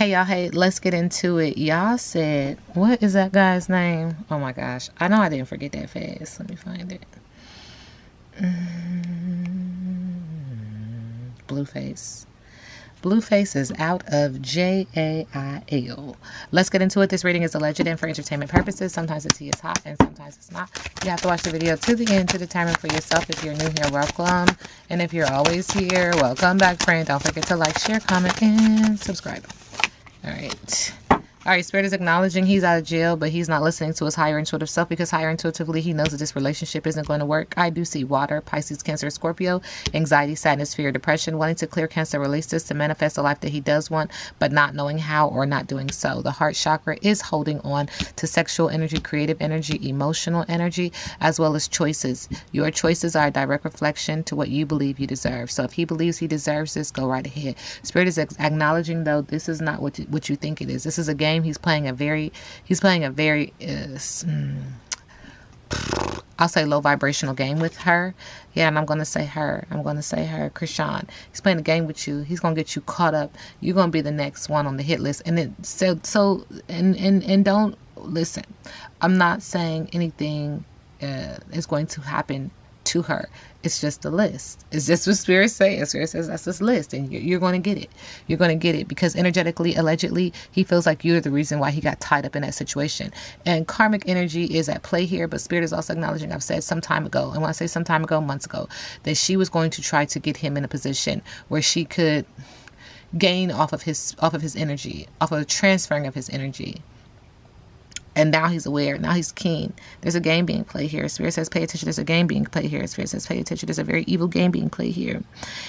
Hey y'all, hey, let's get into it. Y'all said, what is that guy's name? Oh my gosh, I know I didn't forget that fast. Let me find it. Blueface. Blueface is out of Jail. Let's get into it. This reading is alleged and for entertainment purposes. Sometimes the tea is hot and sometimes it's not. You have to watch the video to the end to determine for yourself. If you're new here, welcome. And if you're always here, welcome back, friend. Don't forget to like, share, comment, and subscribe. All right. All right, Spirit is acknowledging he's out of jail, but he's not listening to his higher intuitive self because higher intuitively he knows that this relationship isn't going to work. I do see water, Pisces, Cancer, Scorpio, anxiety, sadness, fear, depression, wanting to clear, cancel, release this to manifest the life that he does want, but not knowing how or not doing so. The heart chakra is holding on to sexual energy, creative energy, emotional energy, as well as choices. Your choices are a direct reflection to what you believe you deserve. So if he believes he deserves this, go right ahead. Spirit is acknowledging, though, this is not what you think it is. This is a game. He's playing a very I'll say low vibrational game with her. Yeah, and I'm going to say her, Krishan. He's playing a game with you. He's going to get you caught up. You're going to be the next one on the hit list. And don't listen. I'm not saying anything is going to happen to her. It's just a list. It's just what Spirit's saying. Spirit says that's this list, and you're going to get it. You're going to get it because energetically, allegedly, he feels like you're the reason why he got tied up in that situation. And karmic energy is at play here, but Spirit is also acknowledging, I've said some time ago, and when I say some time ago, months ago, that she was going to try to get him in a position where she could gain off of his energy, off of the transferring of his energy. And now he's aware. Now he's keen. There's a game being played here. Spirit says, pay attention. There's a game being played here. Spirit says, pay attention. There's a very evil game being played here.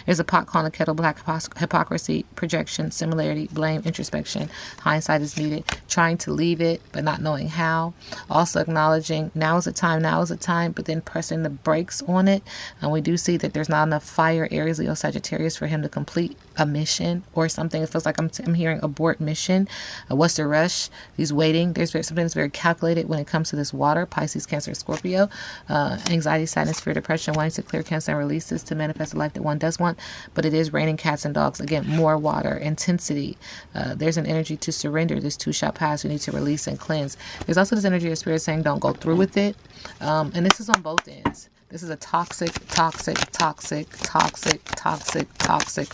There's a pot calling a kettle black, hypocrisy, projection, similarity, blame, introspection. Hindsight is needed. Trying to leave it, but not knowing how. Also acknowledging now is the time, but then pressing the brakes on it. And we do see that there's not enough fire, Aries, Leo, Sagittarius for him to complete a mission or something. It feels like I'm hearing abort mission. What's the rush? He's waiting. There's something that's very calculated when it comes to this water, Pisces, Cancer, Scorpio, anxiety, sadness, fear, depression, wanting to clear, cancel, and release this to manifest the life that one does want. But it is raining cats and dogs. Again, more water, intensity. There's an energy to surrender. This too shall pass. We need to release and cleanse. There's also this energy of Spirit saying don't go through with it. And this is on both ends. This is a toxic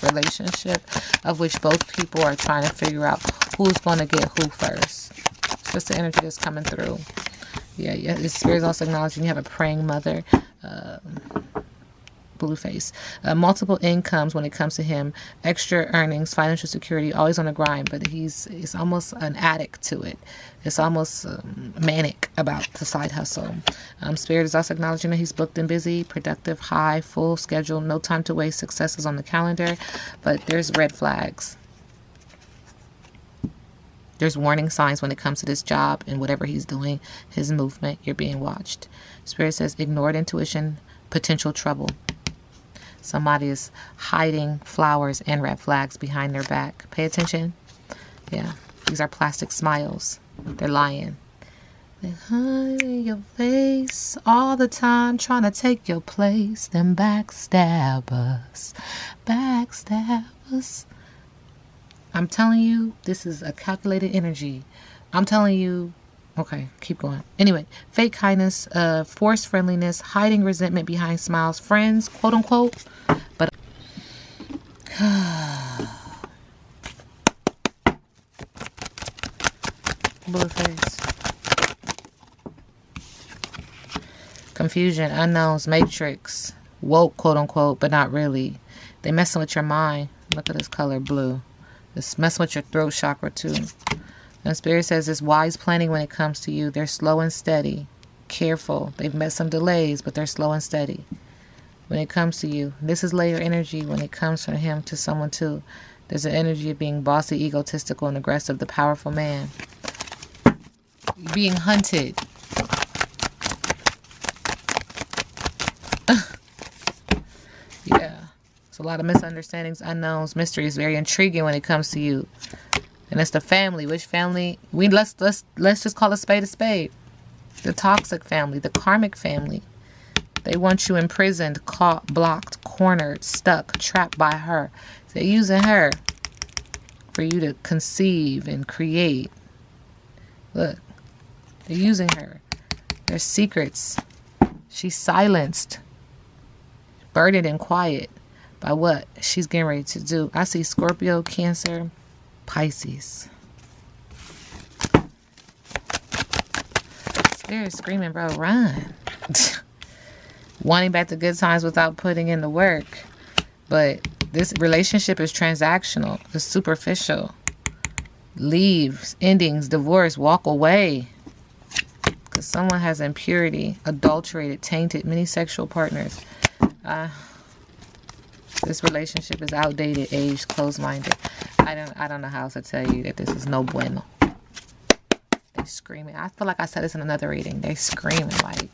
relationship of which both people are trying to figure out who's going to get who first. It's just the energy that's coming through. Yeah. The Spirit is also acknowledging you have a praying mother. Blueface. Multiple incomes when it comes to him. Extra earnings, financial security, always on the grind, but he's almost an addict to it. It's almost manic about the side hustle. Spirit is also acknowledging that he's booked and busy, productive, high, full schedule, no time to waste, success is on the calendar, but there's red flags. There's warning signs when it comes to this job and whatever he's doing, his movement, you're being watched. Spirit says ignored intuition, potential trouble. Somebody is hiding flowers and red flags behind their back. Pay attention. Yeah, these are plastic smiles. They're lying. They hide in your face all the time, trying to take your place. Them backstabbers. I'm telling you, this is a calculated energy. I'm telling you. Okay, keep going. Anyway, fake kindness, forced friendliness, hiding resentment behind smiles, friends, quote unquote. But Blueface. Confusion, unknowns, matrix, woke, quote unquote, but not really. They messing with your mind. Look at this color, blue. It's messing with your throat chakra too. And Spirit says it's wise planning when it comes to you. They're slow and steady, careful. They've met some delays, but they're slow and steady when it comes to you. This is layer energy when it comes from him to someone too. There's an energy of being bossy, egotistical, and aggressive, the powerful man. Being hunted. Yeah. It's a lot of misunderstandings, unknowns, mysteries. Very intriguing when it comes to you. And it's the family. Which family? Let's just call a spade. The toxic family, the karmic family. They want you imprisoned, caught, blocked, cornered, stuck, trapped by her. They're using her for you to conceive and create. Look, they're using her. There's secrets. She's silenced, burdened and quiet by what she's getting ready to do. I see Scorpio, Cancer, Pisces. Spirit screaming, bro, run. Wanting back to good times without putting in the work. But this relationship is transactional. It's superficial. Leave, endings, divorce, walk away. Because someone has impurity, adulterated, tainted, many sexual partners. This relationship is outdated, aged, closed-minded. I don't know how else to tell you that this is no bueno. They screaming. I feel like I said this in another reading. They screaming like,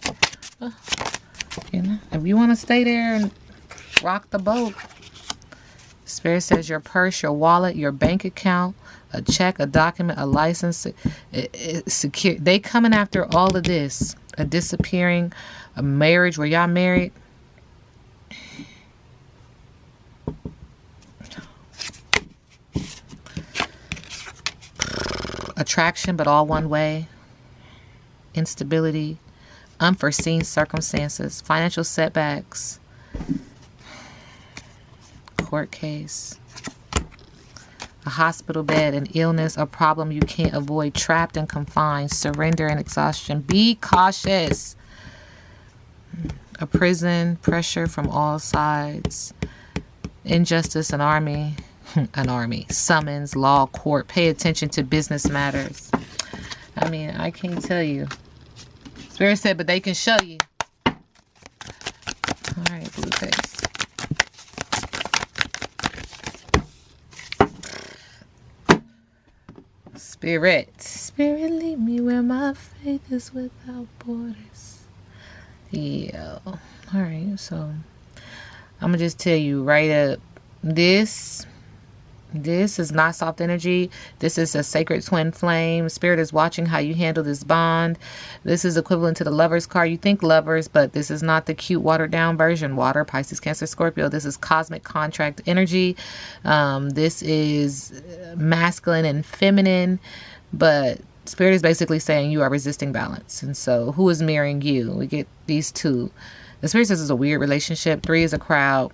you know, if you want to stay there and rock the boat. Spirit says your purse, your wallet, your bank account, a check, a document, a license, secure. They coming after all of this. A disappearing, a marriage where y'all married. Attraction, but all one way. Instability, unforeseen circumstances, financial setbacks, court case, a hospital bed, an illness, a problem you can't avoid, trapped and confined, surrender and exhaustion. Be cautious. A prison, pressure from all sides, injustice, an army. An army, summons, law, court. Pay attention to business matters. I mean, I can't tell you. Spirit said, but they can show you. All right, Blueface. Spirit, lead me where my faith is without borders. Yeah. All right, so I'm gonna just tell you right up. This is not soft energy. This is a sacred twin flame. Spirit is watching how you handle this bond. This is equivalent to the Lovers card. You think lovers, but this is not the cute watered down version. Water, Pisces, Cancer, Scorpio. This is cosmic contract energy. This is masculine and feminine, but Spirit is basically saying you are resisting balance. And so who is mirroring you? We get these two. The Spirit says it's a weird relationship. 3 is a crowd.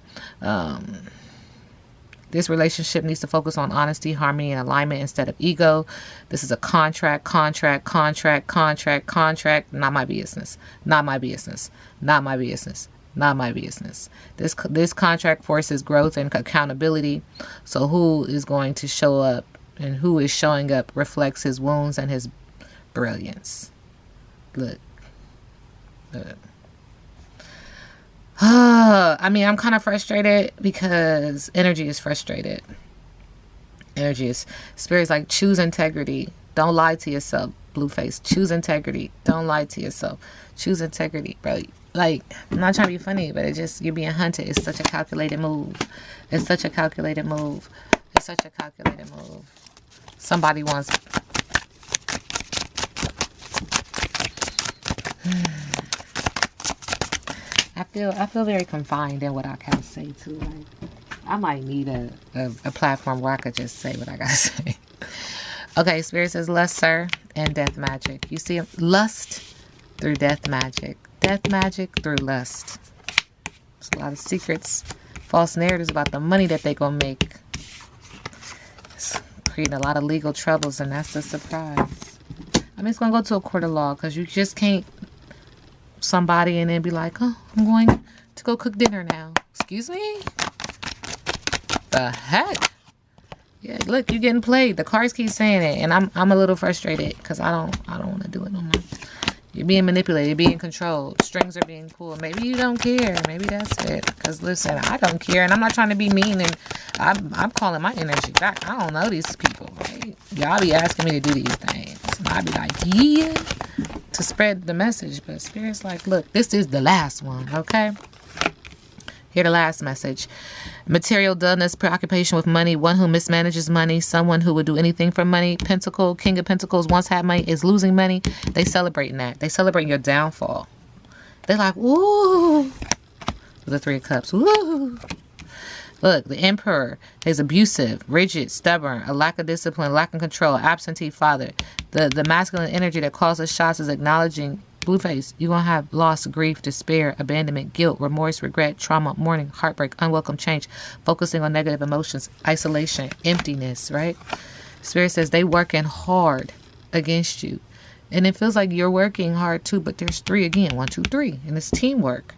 This relationship needs to focus on honesty, harmony, and alignment instead of ego. This is a contract. Not my business. Not my business. Not my business. Not my business. This contract forces growth and accountability. So who is going to show up and who is showing up reflects his wounds and his brilliance. Look. I mean, I'm kind of frustrated because energy is frustrated. Spirit's like, choose integrity. Don't lie to yourself, Blueface. Choose integrity. Don't lie to yourself. Choose integrity, bro. Like, I'm not trying to be funny, but it's just, you're being hunted. It's such a calculated move. Somebody wants... I feel very confined in what I can say too. Like, I might need a platform where I could just say what I gotta say. Okay, Spirit says lust, sir, and death magic. You see, lust through death magic. Death magic through lust. There's a lot of secrets, false narratives about the money that they gonna make. It's creating a lot of legal troubles, and that's the surprise. I'm just gonna go to a court of law because you just can't somebody and then be like, oh, I'm going to go cook dinner now. Excuse me? The heck? Yeah, look, you're getting played. The cards keep saying it, and I'm a little frustrated because I don't want to do it no more. You're being manipulated, you're being controlled, strings are being pulled. Maybe you don't care. Maybe that's it. Because listen, I don't care, and I'm not trying to be mean, and I'm calling my energy back. I don't know these people, right? Y'all be asking me to do these things, and I be like, yeah, to spread the message. But Spirit's like, look, this is the last one, okay? Here, the last message. Material dullness, preoccupation with money, one who mismanages money, someone who would do anything for money. Pentacle, King of Pentacles, once had money, is losing money. They celebrating that. They celebrating your downfall. They're like, ooh. The 3 of Cups, ooh. Look, the Emperor is abusive, rigid, stubborn, a lack of discipline, lack of control, absentee father. The masculine energy that causes shots is acknowledging Blueface. You're going to have loss, grief, despair, abandonment, guilt, remorse, regret, trauma, mourning, heartbreak, unwelcome change, focusing on negative emotions, isolation, emptiness, right? Spirit says they working hard against you. And it feels like you're working hard too, but there's 3 again. 1, 2, 3. And it's teamwork.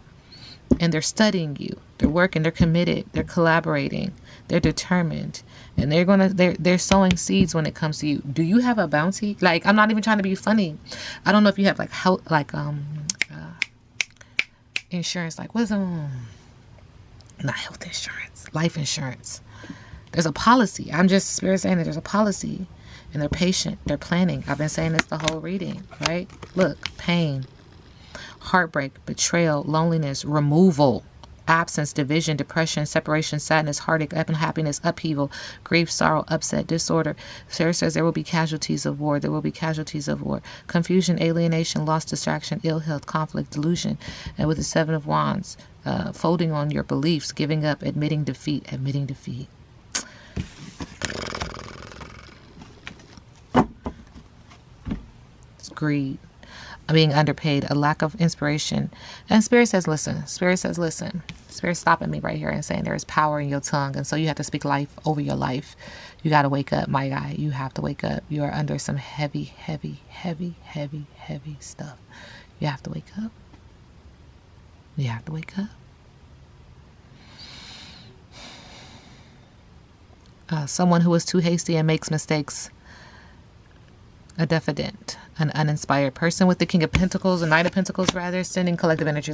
And they're studying you. They're working. They're committed. They're collaborating. They're determined. And they're sowing seeds when it comes to you. Do you have a bounty? Like, I'm not even trying to be funny. I don't know if you have like health, insurance. Like, what's not health insurance, life insurance. There's a policy. I'm just Spirit saying that there's a policy. And they're patient. They're planning. I've been saying this the whole reading, right? Look, pain, heartbreak, betrayal, loneliness, removal, absence, division, depression, separation, sadness, heartache, unhappiness, upheaval, grief, sorrow, upset, disorder. Sarah says there will be casualties of war. There will be casualties of war. Confusion, alienation, loss, distraction, ill health, conflict, delusion. And with the 7 of Wands, folding on your beliefs, giving up, admitting defeat, admitting defeat. It's greed. Being underpaid, a lack of inspiration. And Spirit says, listen. Spirit says, listen. Spirit's stopping me right here and saying there is power in your tongue. And so you have to speak life over your life. You got to wake up, my guy. You have to wake up. You are under some heavy, heavy, heavy, heavy, heavy stuff. You have to wake up. You have to wake up. Someone who is too hasty and makes mistakes. A diffident, an uninspired person with the King of Pentacles, a Knight of Pentacles rather, sending collective energy.